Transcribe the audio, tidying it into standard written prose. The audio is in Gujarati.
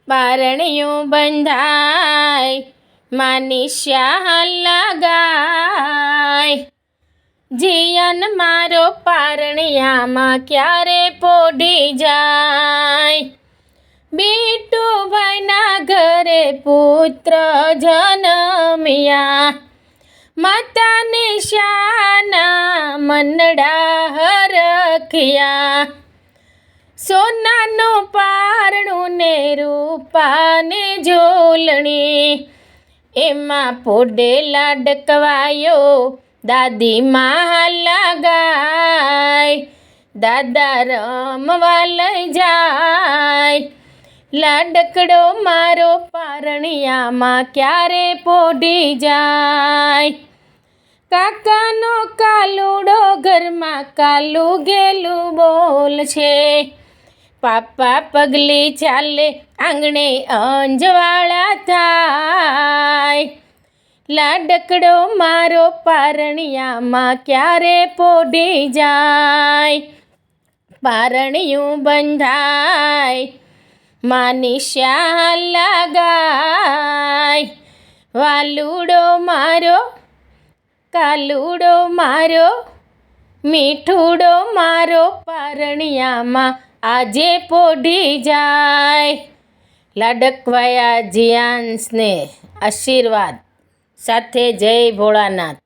પારણિયું બંધાય માની શ્યાલ લગાય જીયન મારો પારણિયામાં ક્યારે પોઢી જાય બીટુભાઈના ઘરે પુત્ર જનમ્યા માતાની શ્યાના મનડા હરખ્યા સોનાનું પારણું ને રૂપાની ઝૂલણી એમાં પોઢેલા ડકવાયો દાદી માં લગાય દાદા રમવા લઈ જાય લાડકડો મારો પારણિયામાં ક્યારે પોઢી જાય કાકાનો કાલુડો ઘરમાં કાલું ગેલું બોલ છે પાપા પગલી ચાલે આંગણે અંજવાળા થાય લાડકડો મારો પારણિયામાં ક્યારે પોઢી જાય પારણિયું બંધાય માની શ્યાલ લગાય વાલુડો મારો કાલુડો મારો મીઠુડો મારો પારણિયામાં આજે પોઢી જાય લાડકવાયા જીયાંશને આશીર્વાદ સાથે જય ભોળાનાથ।